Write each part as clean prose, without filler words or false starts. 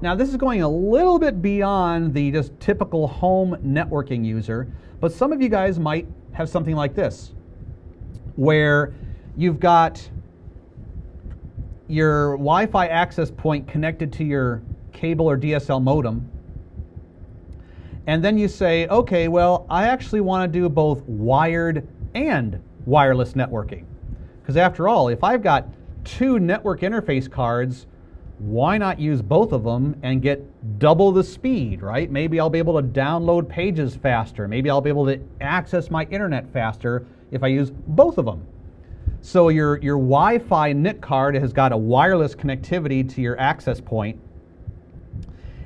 Now this is going a little bit beyond the just typical home networking user, but some of you guys might have something like this, where you've got your Wi-Fi access point connected to your cable or DSL modem, and then you say, okay, well, I actually want to do both wired and wireless networking. Because after all, if I've got two network interface cards, why not use both of them and get double the speed, right? Maybe I'll be able to download pages faster. Maybe I'll be able to access my internet faster if I use both of them. So your Wi-Fi NIC card has got a wireless connectivity to your access point,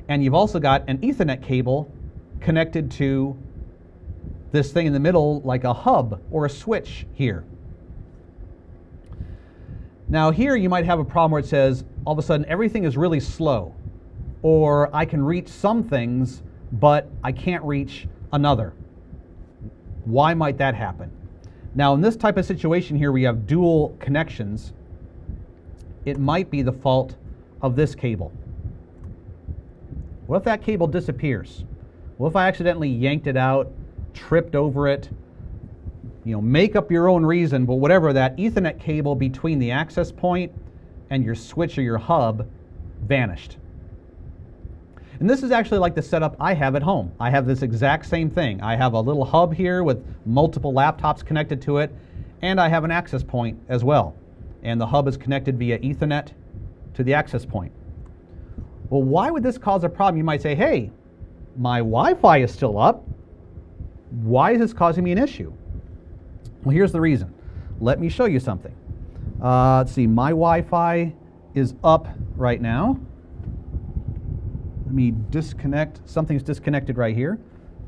and you've also got an Ethernet cable connected to this thing in the middle, like a hub or a switch here. Now here you might have a problem where it says all of a sudden everything is really slow, or I can reach some things but I can't reach another. Why might that happen? Now in this type of situation here, we have dual connections. It might be the fault of this cable. What if that cable disappears? What if I accidentally yanked it out, tripped over it? You know, make up your own reason, but whatever, that Ethernet cable between the access point and your switch or your hub vanished. And this is actually like the setup I have at home. I have this exact same thing. I have a little hub here with multiple laptops connected to it, and I have an access point as well. And the hub is connected via Ethernet to the access point. Well, why would this cause a problem? You might say, hey, my Wi-Fi is still up. Why is this causing me an issue? Well, here's the reason. Let me show you something. Let's see, my Wi-Fi is up right now. Let me disconnect. Something's disconnected right here.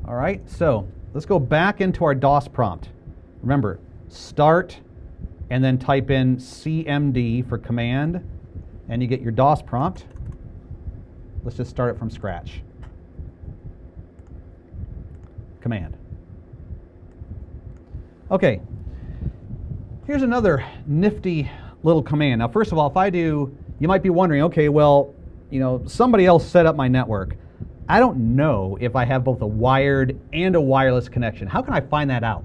All right, so let's go back into our DOS prompt. Remember, start and then type in CMD for command, and you get your DOS prompt. Let's just start it from scratch. Command. Okay, here's another nifty little command. Now, first of all, if I do, you might be wondering, okay, well, you know, somebody else set up my network. I don't know if I have both a wired and a wireless connection. How can I find that out?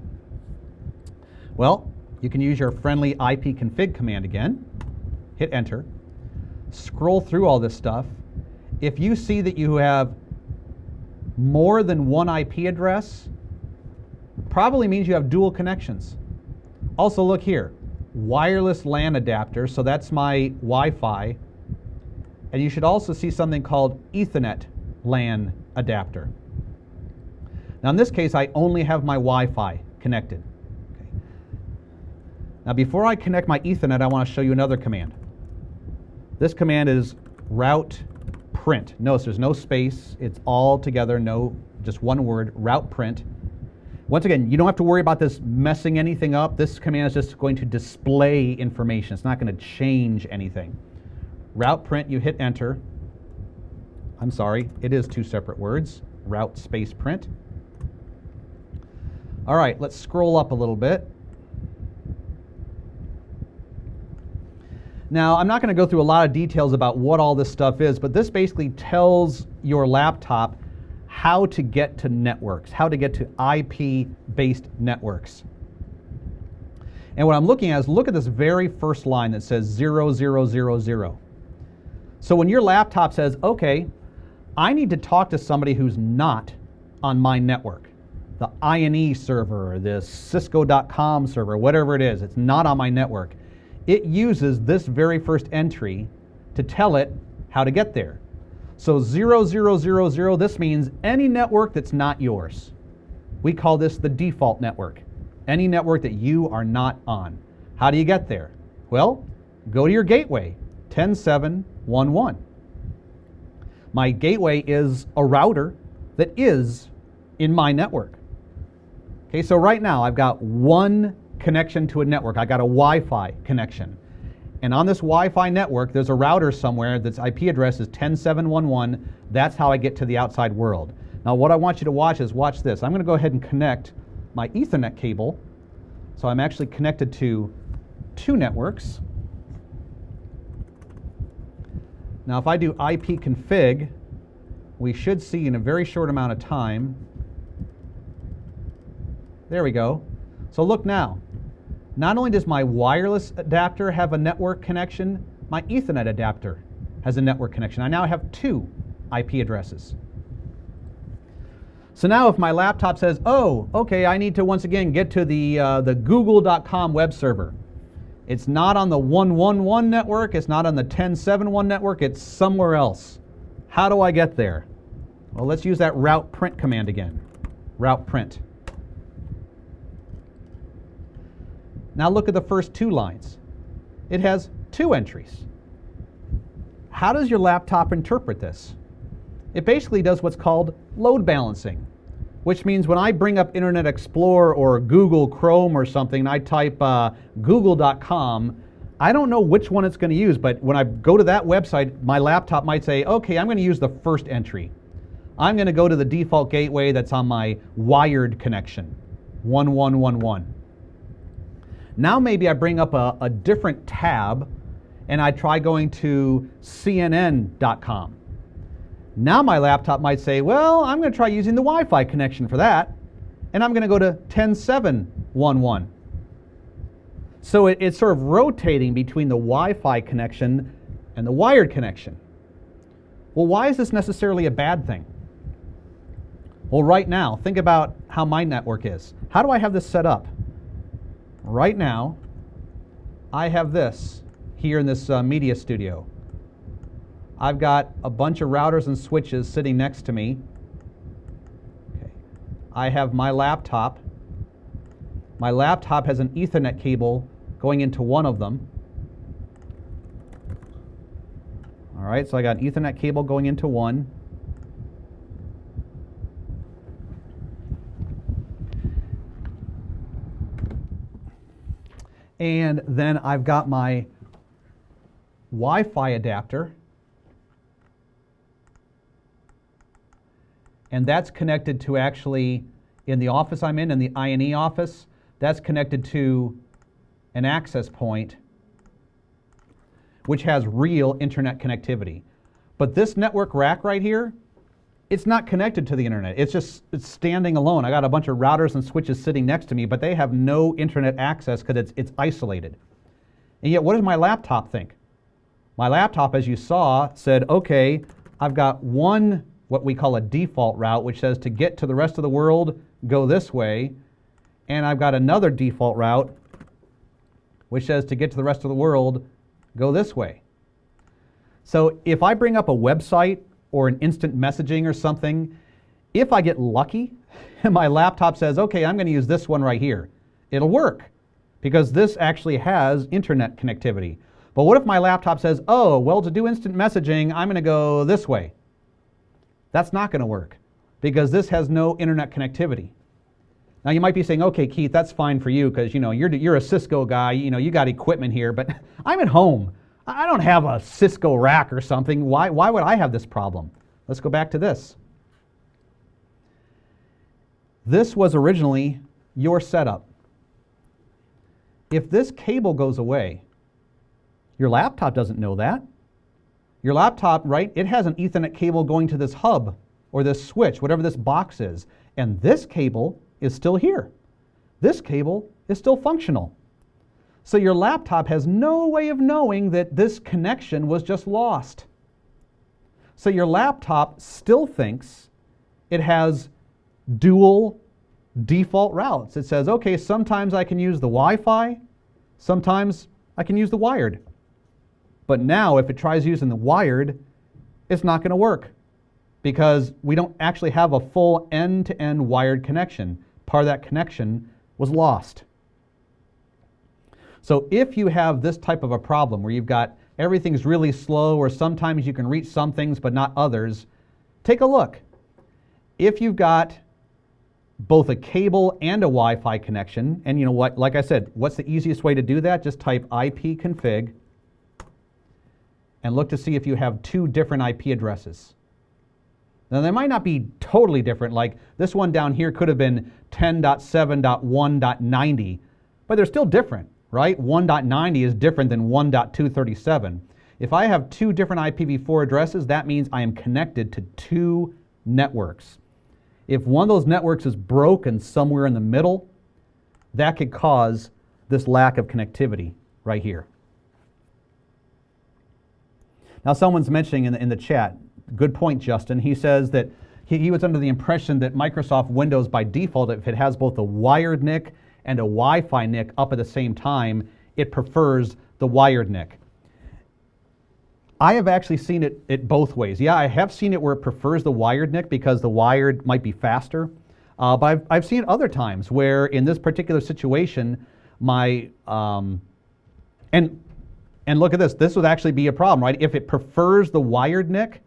Well, you can use your friendly ipconfig command again, hit enter, scroll through all this stuff. If you see that you have more than one IP address, probably means you have dual connections. Also look here, wireless LAN adapter, so that's my Wi-Fi. And you should also see something called Ethernet LAN adapter. Now in this case, I only have my Wi-Fi connected. Okay. Now before I connect my Ethernet, I want to show you another command. This command is route print. Notice there's no space, it's all together, no, just one word, route print. Once again, you don't have to worry about this messing anything up. This command is just going to display information. It's not going to change anything. Route print, you hit enter. I'm sorry, it is two separate words. Route space print. All right, let's scroll up a little bit. Now, I'm not going to go through a lot of details about what all this stuff is, but this basically tells your laptop how to get to networks, how to get to IP-based networks. And what I'm looking at is, look at this very first line that says 0000. So when your laptop says, okay, I need to talk to somebody who's not on my network, the INE server, the Cisco.com server, whatever it is, it's not on my network, it uses this very first entry to tell it how to get there. So 0000, this means any network that's not yours. We call this the default network. Any network that you are not on. How do you get there? Well, go to your gateway, 10711. My gateway is a router that is in my network. Okay, so right now I've got one connection to a network. I got a Wi-Fi connection. And on this Wi-Fi network, there's a router somewhere that's IP address is 10711. That's how I get to the outside world. Now what I want you to watch is, watch this. I'm going to go ahead and connect my Ethernet cable So I'm actually connected to 2 networks. Now if I do ipconfig, we should see in a very short amount of time. There we go. So look now. Not only does my wireless adapter have a network connection, my Ethernet adapter has a network connection. I now have 2 IP addresses. So now if my laptop says, oh, okay, I need to once again get to the google.com web server. It's not on the 111 network, it's not on the 1071 network, it's somewhere else. How do I get there? Well, let's use that route print command again. Route print. Now look at the first 2 lines. It has 2 entries. How does your laptop interpret this? It basically does what's called load balancing, which means when I bring up Internet Explorer or Google Chrome or something, and I type google.com, I don't know which one it's going to use, but when I go to that website, my laptop might say, okay, I'm going to use the first entry. I'm going to go to the default gateway that's on my wired connection, 1111. Now maybe I bring up a different tab and I try going to CNN.com. Now my laptop might say, well, I'm going to try using the Wi-Fi connection for that, and I'm going to go to 10711. So it's sort of rotating between the Wi-Fi connection and the wired connection. Well, why is this necessarily a bad thing? Well, right now, think about how my network is. How do I have this set up? Right now, I have this here in this media studio. I've got a bunch of routers and switches sitting next to me. Okay. I have my laptop. My laptop has an Ethernet cable going into one of them. All right, so I got an Ethernet cable going into one. And then I've got my Wi-Fi adapter. And that's connected to actually, in the office I'm in the I&E office, that's connected to an access point which has real internet connectivity. But this network rack right here, it's not connected to the internet. It's standing alone. I got a bunch of routers and switches sitting next to me, but they have no internet access because it's isolated. And yet, what does my laptop think? My laptop, as you saw, said, okay, I've got one what we call a default route, which says to get to the rest of the world, go this way. And I've got another default route, which says to get to the rest of the world, go this way. So if I bring up a website or an instant messaging or something, if I get lucky and my laptop says, okay, I'm going to use this one right here, it'll work because this actually has internet connectivity. But what if my laptop says, oh, well, to do instant messaging, I'm going to go this way? That's not going to work because this has no internet connectivity. Now you might be saying, okay, Keith, that's fine for you because you're a Cisco guy, you got equipment here, but I'm at home. I don't have a Cisco rack or something. Why would I have this problem? Let's go back to this. This was originally your setup. If this cable goes away, your laptop doesn't know that. Your laptop, right, it has an Ethernet cable going to this hub or this switch, whatever this box is, and this cable is still here. This cable is still functional. So your laptop has no way of knowing that this connection was just lost. So your laptop still thinks it has dual default routes. It says, okay, sometimes I can use the Wi-Fi, sometimes I can use the wired. But now if it tries using the wired, it's not going to work because we don't actually have a full end-to-end wired connection. Part of that connection was lost. So if you have this type of a problem where you've got everything's really slow or sometimes you can reach some things but not others, take a look. If you've got both a cable and a Wi-Fi connection, and you know what, like I said, what's the easiest way to do that? Just type ipconfig and look to see if you have 2 different IP addresses. Now they might not be totally different, like this one down here could have been 10.7.1.90, but they're still different, right? 1.90 is different than 1.237. If I have two different IPv4 addresses, that means I am connected to two networks. If one of those networks is broken somewhere in the middle, that could cause this lack of connectivity right here. Now someone's mentioning in the chat, good point, Justin. He says that he was under the impression that Microsoft Windows by default, if it has both a wired NIC and a Wi-Fi NIC up at the same time, it prefers the wired NIC. I have actually seen it both ways. Yeah, I have seen it where it prefers the wired NIC because the wired might be faster. But I've seen it other times where in this particular situation, my, and look at this, this would actually be a problem, right? If it prefers the wired NIC,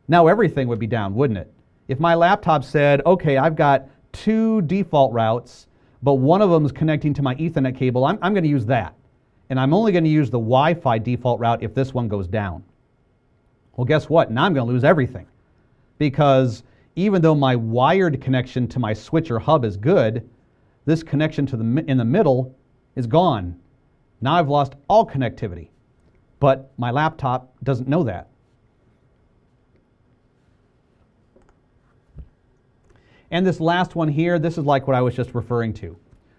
now everything would be down, wouldn't it? If my laptop said, okay, I've got two default routes, but one of them is connecting to my Ethernet cable, I'm going to use that. And I'm only going to use the Wi-Fi default route if this one goes down. Well, guess what? Now I'm going to lose everything. Because even though my wired connection to my switch or hub is good, this connection to in the middle is gone. Now I've lost all connectivity. But my laptop doesn't know that. And this last one here, this is like what I was just referring to,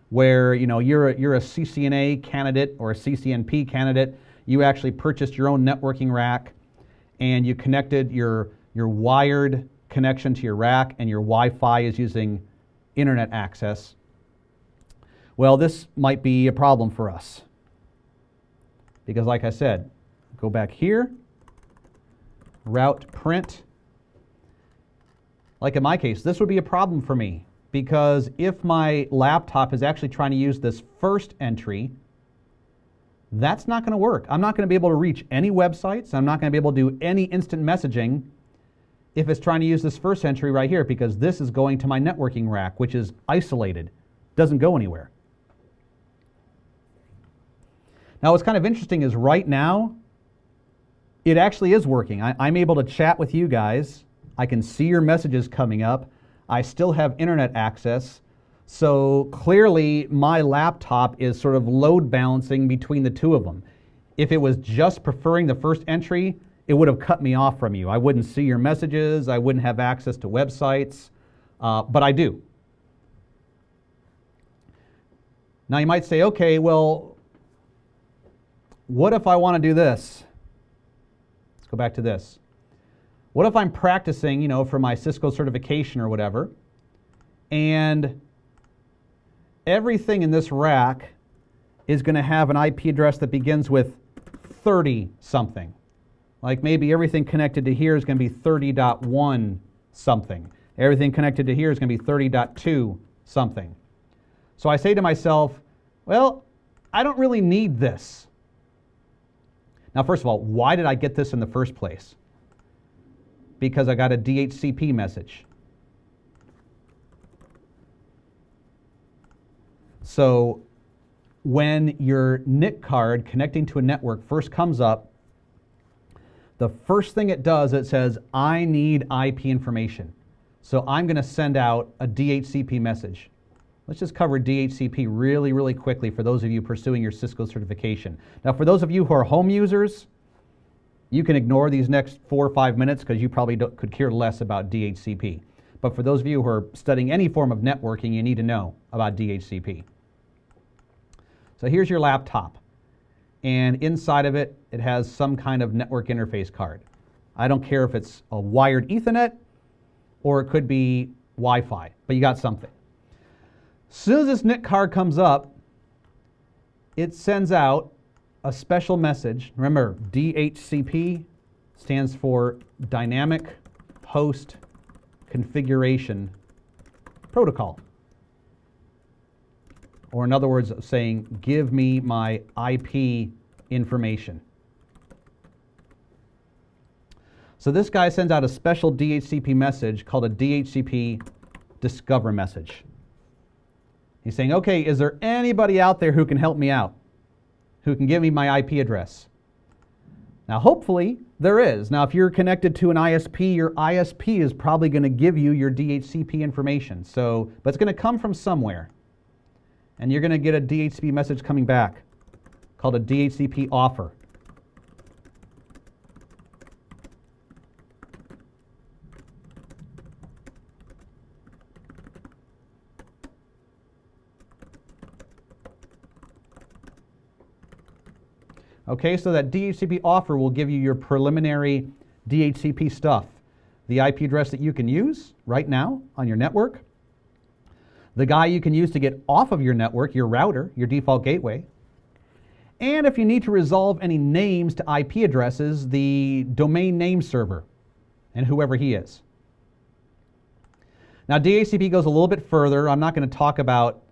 where you're a CCNA candidate or a CCNP candidate. You actually purchased your own networking rack, and you connected your wired connection to your rack, and your Wi-Fi is using internet access. Well, this might be a problem for us because, like I said, go back here, route print. Like in my case, this would be a problem for me because if my laptop is actually trying to use this first entry, that's not going to work. I'm not going to be able to reach any websites. I'm not going to be able to do any instant messaging if it's trying to use this first entry right here because this is going to my networking rack, which is isolated, doesn't go anywhere. Now what's kind of interesting is right now, it actually is working. I'm able to chat with you guys. I can see your messages coming up. I still have internet access. So clearly my laptop is sort of load balancing between the two of them. If it was just preferring the first entry, it would have cut me off from you. I wouldn't see your messages. I wouldn't have access to websites, but I do. Now you might say, okay, well, what if I want to do this? Let's go back to this. What if I'm practicing, for my Cisco certification or whatever, and everything in this rack is going to have an IP address that begins with 30 something. Like maybe everything connected to here is going to be 30.1 something. Everything connected to here is going to be 30.2 something. So I say to myself, well, I don't really need this. Now, first of all, why did I get this in the first place? Because I got a DHCP message. So when your NIC card connecting to a network first comes up, the first thing it does, it says, I need IP information. So I'm going to send out a DHCP message. Let's just cover DHCP really, really quickly for those of you pursuing your Cisco certification. Now, for those of you who are home users, you can ignore these next 4 or 5 minutes because you probably could care less about DHCP. But for those of you who are studying any form of networking, you need to know about DHCP. So here's your laptop. And inside of it, it has some kind of network interface card. I don't care if it's a wired Ethernet or it could be Wi-Fi, but you got something. As soon as this NIC card comes up, it sends out a special message. Remember, DHCP stands for Dynamic Host Configuration Protocol. Or in other words, saying, give me my IP information. So this guy sends out a special DHCP message called a DHCP Discover message. He's saying, okay, is there anybody out there who can help me out? Who can give me my IP address? Now, hopefully, there is. Now, if you're connected to an ISP, your ISP is probably going to give you your DHCP information. So, but it's going to come from somewhere. and you're going to get a DHCP message coming back called a DHCP offer. Okay, so that DHCP offer will give you your preliminary DHCP stuff. The IP address that you can use right now on your network, the guy you can use to get off of your network, your router, your default gateway, and if you need to resolve any names to IP addresses, the domain name server and whoever he is. Now DHCP goes a little bit further. I'm not going to talk about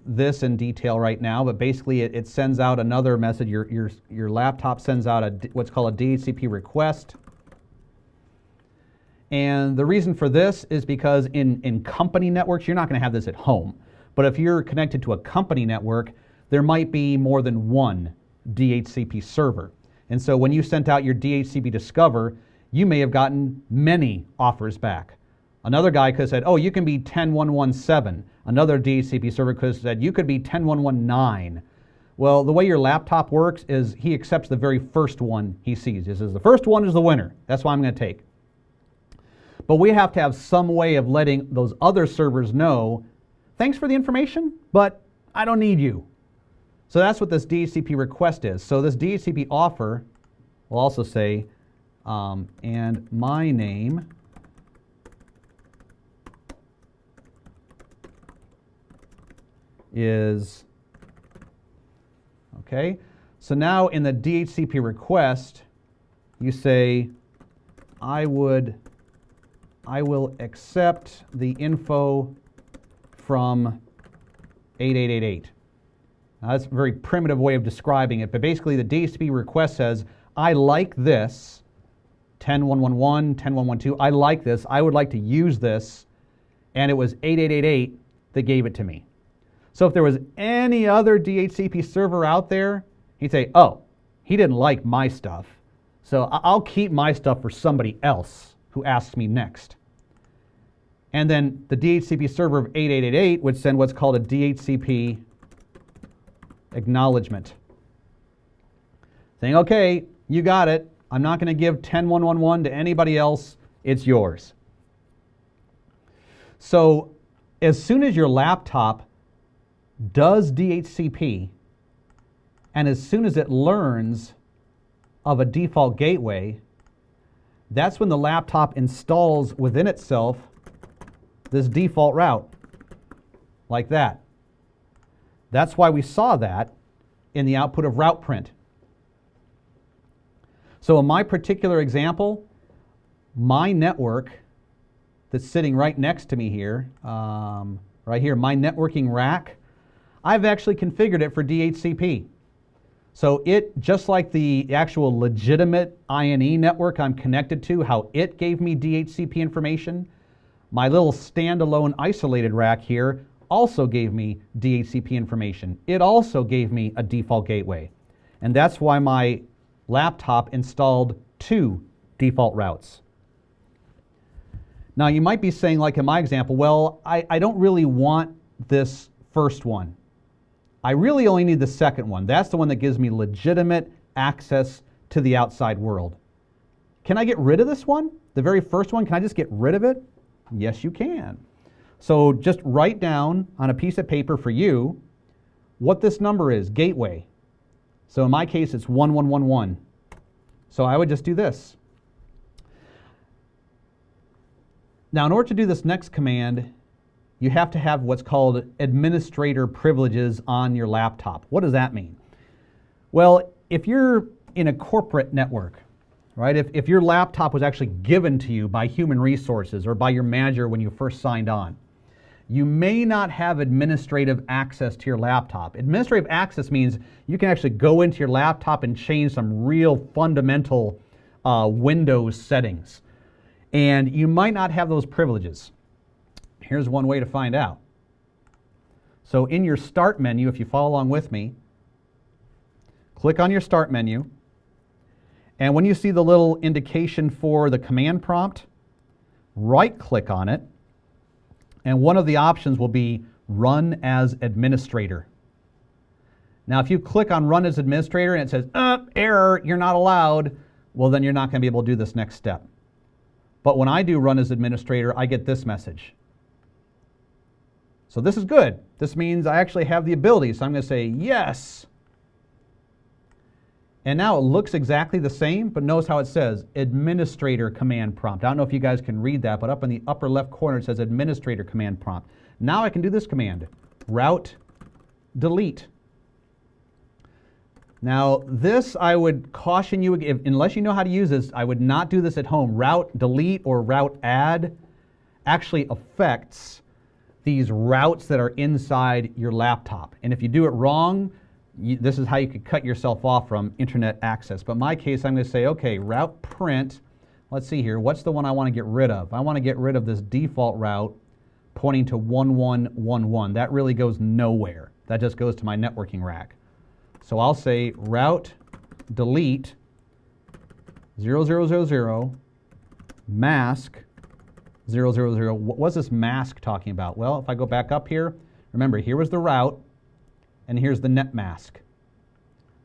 this in detail right now, but basically it sends out another message. Your laptop sends out what's called a DHCP request. And the reason for this is because in company networks, you're not going to have this at home. But if you're connected to a company network, there might be more than one DHCP server. And so when you sent out your DHCP Discover, you may have gotten many offers back. Another guy could have said, oh, you can be 10117. Another DHCP server could have said, you could be 10119. Well, the way your laptop works is he accepts the very first one he sees. He says, the first one is the winner. That's what I'm going to take. But we have to have some way of letting those other servers know, thanks for the information, but I don't need you. So that's what this DHCP request is. So this DHCP offer will also say, and my name is, okay, so now in the DHCP request, you say, I will accept the info from 8888. Now that's a very primitive way of describing it, but basically the DHCP request says, I like this, 10111, 10112, I like this, I would like to use this, and it was 8888 that gave it to me. So if there was any other DHCP server out there, he'd say, oh, he didn't like my stuff, so I'll keep my stuff for somebody else who asks me next. And then the DHCP server of 8888 would send what's called a DHCP acknowledgement, saying, okay, you got it. I'm not going to give 10111 to anybody else. It's yours. So as soon as your laptop does DHCP, and as soon as it learns of a default gateway, that's when the laptop installs within itself this default route, like that. That's why we saw that in the output of route print. So in my particular example, my network that's sitting right next to me here, right here, my networking rack, I've actually configured it for DHCP. So it, just like the actual legitimate INE network I'm connected to, how it gave me DHCP information, my little standalone isolated rack here also gave me DHCP information. It also gave me a default gateway. And that's why my laptop installed 2 default routes. Now you might be saying, like in my example, well, I don't really want this first one. I really only need the second one. That's the one that gives me legitimate access to the outside world. Can I get rid of this one? The very first one, can I just get rid of it? Yes, you can. So just write down on a piece of paper for you what this number is, gateway. So in my case, it's 1111. So I would just do this. Now, in order to do this next command, you have to have what's called administrator privileges on your laptop. What does that mean? Well, if you're in a corporate network, right, if your laptop was actually given to you by human resources or by your manager when you first signed on, you may not have administrative access to your laptop. Administrative access means you can actually go into your laptop and change some real fundamental Windows settings. And you might not have those privileges. Here's one way to find out. So in your Start menu, if you follow along with me, click on your Start menu. And when you see the little indication for the command prompt, right-click on it. And one of the options will be Run as Administrator. Now, if you click on Run as Administrator and it says, error, you're not allowed, well, then you're not going to be able to do this next step. But when I do Run as Administrator, I get this message. So this is good. This means I actually have the ability. So I'm going to say yes. And now it looks exactly the same, but notice how it says Administrator Command Prompt. I don't know if you guys can read that, but up in the upper left corner it says Administrator Command Prompt. Now I can do this command, route delete. Now this I would caution you, unless you know how to use this, I would not do this at home. Route delete or route add actually affects these routes that are inside your laptop. And if you do it wrong, this is how you could cut yourself off from internet access. But in my case, I'm going to say, okay, route print. Let's see here. What's the one I want to get rid of? I want to get rid of this default route pointing to 1111. That really goes nowhere. That just goes to my networking rack. So I'll say route delete 0000 mask 000. What was this mask talking about? Well, if I go back up here, remember, here was the route, and here's the net mask.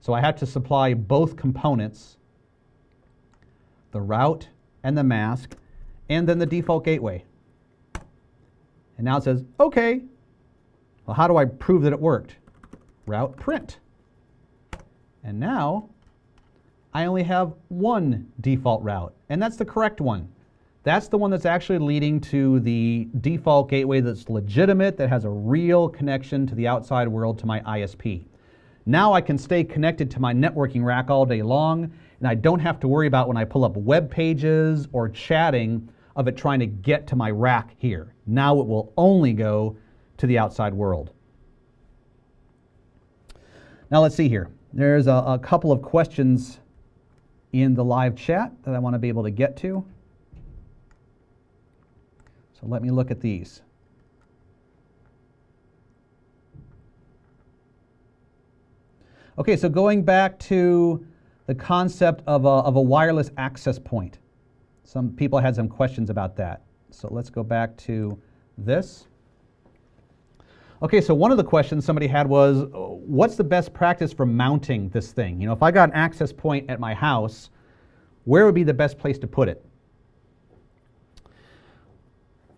So I had to supply both components, the route and the mask, and then the default gateway. And now it says, okay. Well, how do I prove that it worked? Route print. And now I only have one default route, and that's the correct one. That's the one that's actually leading to the default gateway that's legitimate, that has a real connection to the outside world, to my ISP. Now I can stay connected to my networking rack all day long, and I don't have to worry about when I pull up web pages or chatting of it trying to get to my rack here. Now it will only go to the outside world. Now let's see here. There's a couple of questions in the live chat that I want to be able to get to. So let me look at these. Okay, so going back to the concept of a wireless access point. Some people had some questions about that. So let's go back to this. Okay, so one of the questions somebody had was, what's the best practice for mounting this thing? You know, if I got an access point at my house, where would be the best place to put it?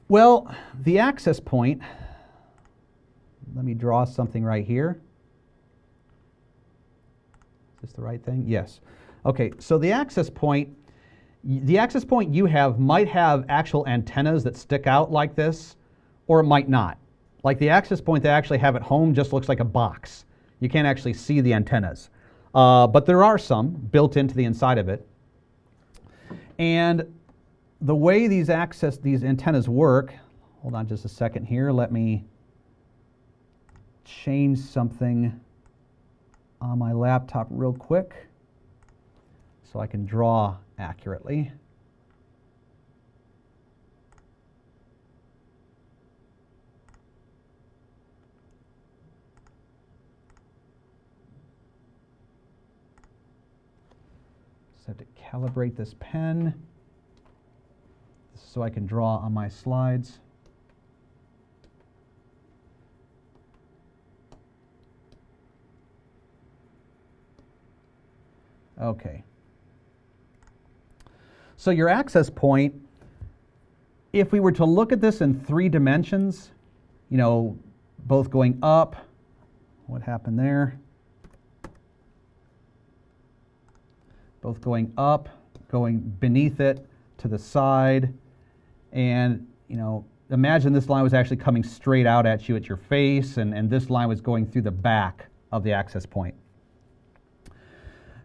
Well, the access point, let me draw something right here. Is this the right thing? Yes. Okay, so the access point you have might have actual antennas that stick out like this, or it might not. Like the access point that I actually have at home just looks like a box. You can't actually see the antennas. But there are some built into the inside of it. And the way these antennas work, hold on just a second here, let me change something on my laptop real quick so I can draw accurately. Just have to calibrate this pen so I can draw on my slides. Okay. So your access point, if we were to look at this in 3 dimensions, you know, both going up, what happened there? Both going up, going beneath it, to the side, and, you know, imagine this line was actually coming straight out at you at your face, and this line was going through the back of the access point.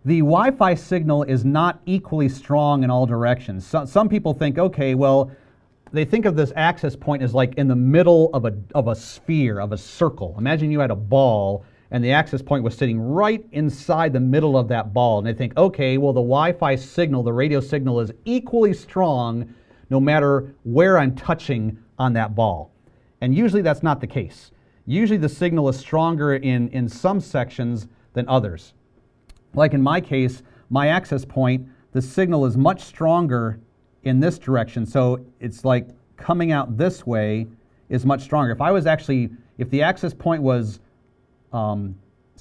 The Wi-Fi signal is not equally strong in all directions. Some people think, okay, well, they think of this access point as like in the middle of a sphere, of a circle. Imagine you had a ball and the access point was sitting right inside the middle of that ball. And they think, okay, well, the Wi-Fi signal, the radio signal is equally strong no matter where I'm touching on that ball. And usually that's not the case. Usually the signal is stronger in some sections than others. Like in my case, my access point, the signal is much stronger in this direction. So it's like coming out this way is much stronger. If the access point was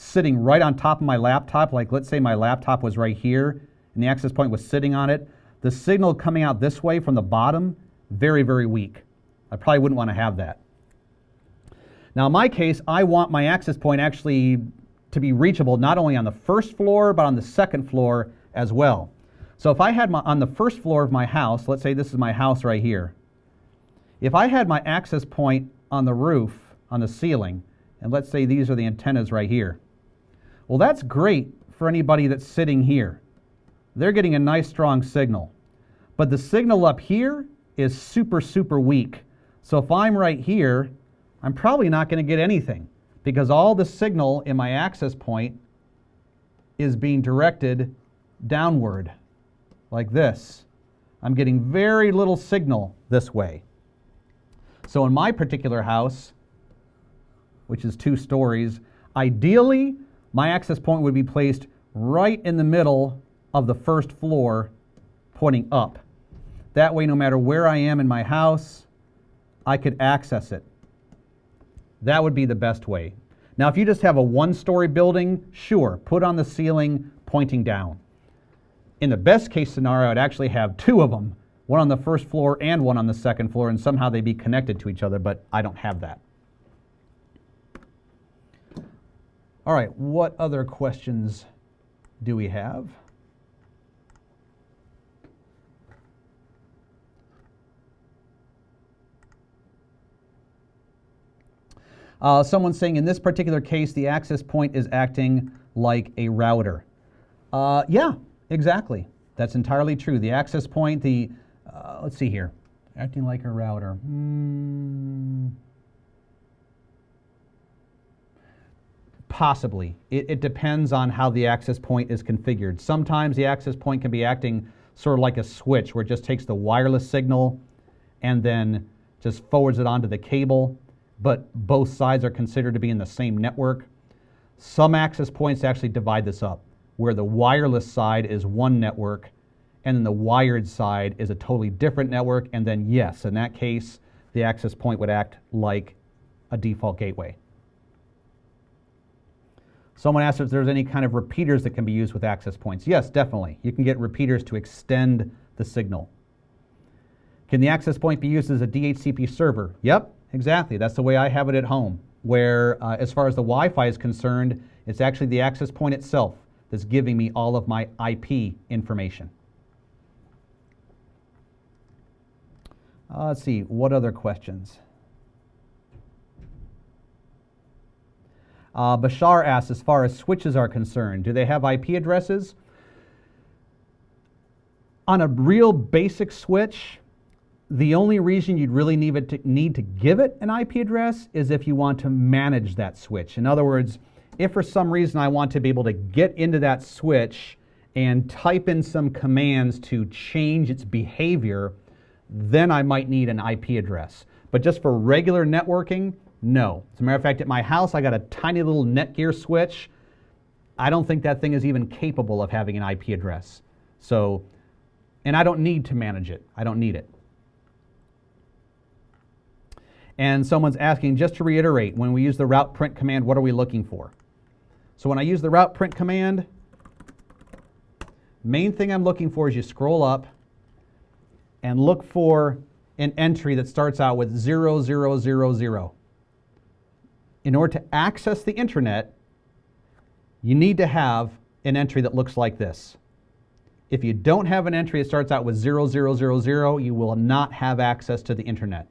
sitting right on top of my laptop, like let's say my laptop was right here and the access point was sitting on it, the signal coming out this way from the bottom, very, very weak. I probably wouldn't want to have that. Now in my case, I want my access point actually to be reachable not only on the first floor, but on the second floor as well. So if I had on the first floor of my house, let's say this is my house right here. If I had my access point on the roof, on the ceiling, and let's say these are the antennas right here. Well, that's great for anybody that's sitting here. They're getting a nice strong signal. But the signal up here is super, super weak. So if I'm right here, I'm probably not going to get anything because all the signal in my access point is being directed downward like this. I'm getting very little signal this way. So in my particular house, which is 2 stories, ideally my access point would be placed right in the middle of the first floor pointing up. That way, no matter where I am in my house, I could access it. That would be the best way. Now, if you just have a 1-story building, sure, put on the ceiling pointing down. In the best case scenario, I'd actually have 2 of them, one on the first floor and one on the second floor, and somehow they'd be connected to each other, but I don't have that. All right, what other questions do we have? Someone's saying in this particular case, the access point is acting like a router. Yeah, exactly. That's entirely true. The access point, let's see here, acting like a router. Possibly. It depends on how the access point is configured. Sometimes the access point can be acting sort of like a switch where it just takes the wireless signal and then just forwards it onto the cable, but both sides are considered to be in the same network. Some access points actually divide this up, where the wireless side is one network and then the wired side is a totally different network, and then yes, in that case, the access point would act like a default gateway. Someone asked if there's any kind of repeaters that can be used with access points. Yes, definitely. You can get repeaters to extend the signal. Can the access point be used as a DHCP server? Yep, exactly. That's the way I have it at home, where as far as the Wi-Fi is concerned, it's actually the access point itself that's giving me all of my IP information. Let's see, what other questions? Bashar asks, as far as switches are concerned, do they have IP addresses? On a real basic switch, the only reason you'd really need to give it an IP address is if you want to manage that switch. In other words, if for some reason I want to be able to get into that switch and type in some commands to change its behavior, then I might need an IP address. But just for regular networking, no. As a matter of fact, at my house, I got a tiny little Netgear switch. I don't think that thing is even capable of having an IP address. So, and I don't need to manage it. I don't need it. And someone's asking, just to reiterate, when we use the route print command, what are we looking for? So when I use the route print command, main thing I'm looking for is you scroll up and look for an entry that starts out with 0000. In order to access the internet, you need to have an entry that looks like this. If you don't have an entry that starts out with 0000, you will not have access to the internet.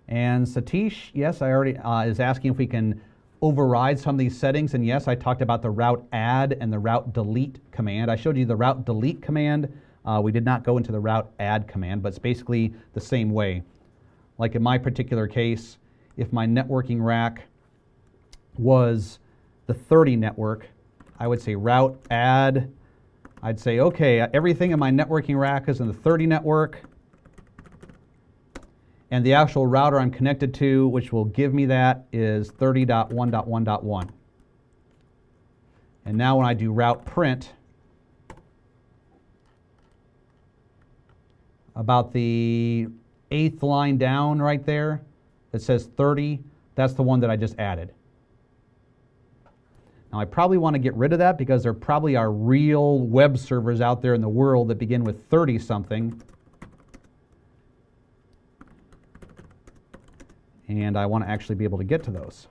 And Satish, yes, I already is asking if we can override some of these settings, and yes, I talked about the route add and the route delete command. I showed you the route delete command. We did not go into the route add command, but it's basically the same way. Like in my particular case, if my networking rack was the 30 network, I would say route add. I'd say, okay, everything in my networking rack is in the 30 network, and the actual router I'm connected to, which will give me that, is 30.1.1.1. And now when I do route print, about the 8th line down right there that says 30. That's the one that I just added. Now I probably want to get rid of that because there probably are real web servers out there in the world that begin with 30 something. And I want to actually be able to get to those.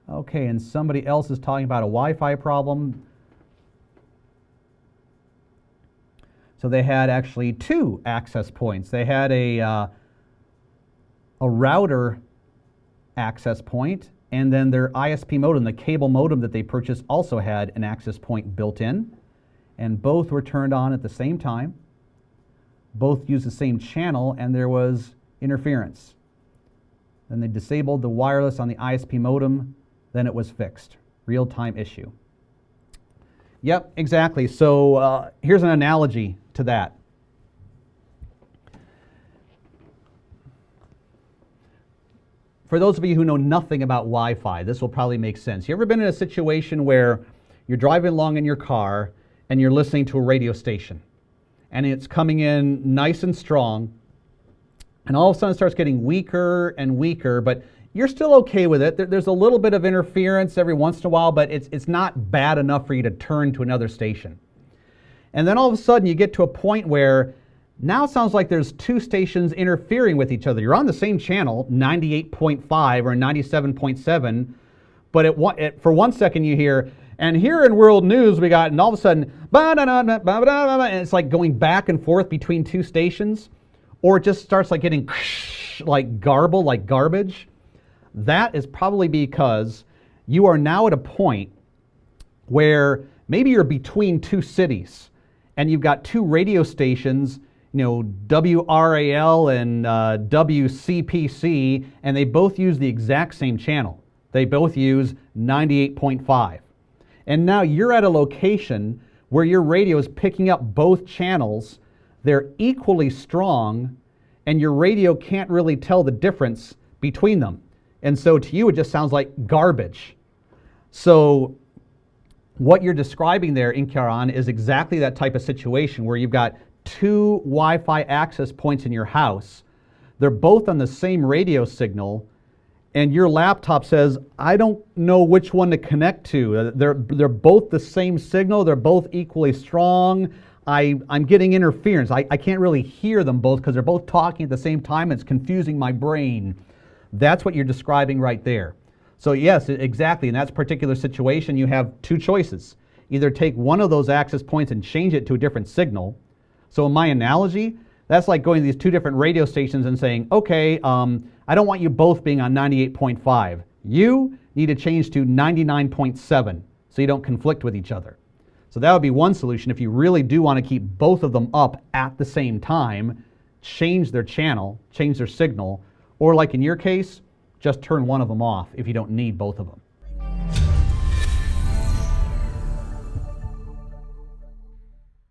Okay, and somebody else is talking about a Wi-Fi problem. So they had actually 2 access points. They had a router access point, and then their ISP modem, the cable modem that they purchased, also had an access point built in. And both were turned on at the same time. Both used the same channel, and there was interference. Then they disabled the wireless on the ISP modem. Then it was fixed. Real-time issue. Yep, exactly. So here's an analogy to that. For those of you who know nothing about Wi-Fi, this will probably make sense. You ever been in a situation where you're driving along in your car and you're listening to a radio station and it's coming in nice and strong, and all of a sudden it starts getting weaker and weaker, but you're still okay with it. There's a little bit of interference every once in a while, but it's not bad enough for you to turn to another station. And then all of a sudden you get to a point where now it sounds like there's 2 stations interfering with each other. You're on the same channel, 98.5 or 97.7, but for 1 second you hear, and here in world news we got, and all of a sudden, and it's like going back and forth between 2 stations, or it just starts like getting like garble, like garbage. That is probably because you are now at a point where maybe you're between 2 cities and you've got 2 radio stations, you know, WRAL and WCPC, and they both use the exact same channel. They both use 98.5. And now you're at a location where your radio is picking up both channels. They're equally strong, and your radio can't really tell the difference between them. And so to you, it just sounds like garbage. So what you're describing there, Inkaran, is exactly that type of situation where you've got 2 Wi-Fi access points in your house. They're both on the same radio signal, and your laptop says, I don't know which one to connect to. They're both the same signal. They're both equally strong. I'm getting interference. I can't really hear them both because they're both talking at the same time. It's confusing my brain. That's what you're describing right there. So yes, exactly. In that particular situation, you have 2 choices. Either take one of those access points and change it to a different signal. So in my analogy, that's like going to these 2 different radio stations and saying, okay, I don't want you both being on 98.5. You need to change to 99.7 so you don't conflict with each other. So that would be one solution. If you really do want to keep both of them up at the same time, change their channel, change their signal, or like in your case, just turn one of them off if you don't need both of them.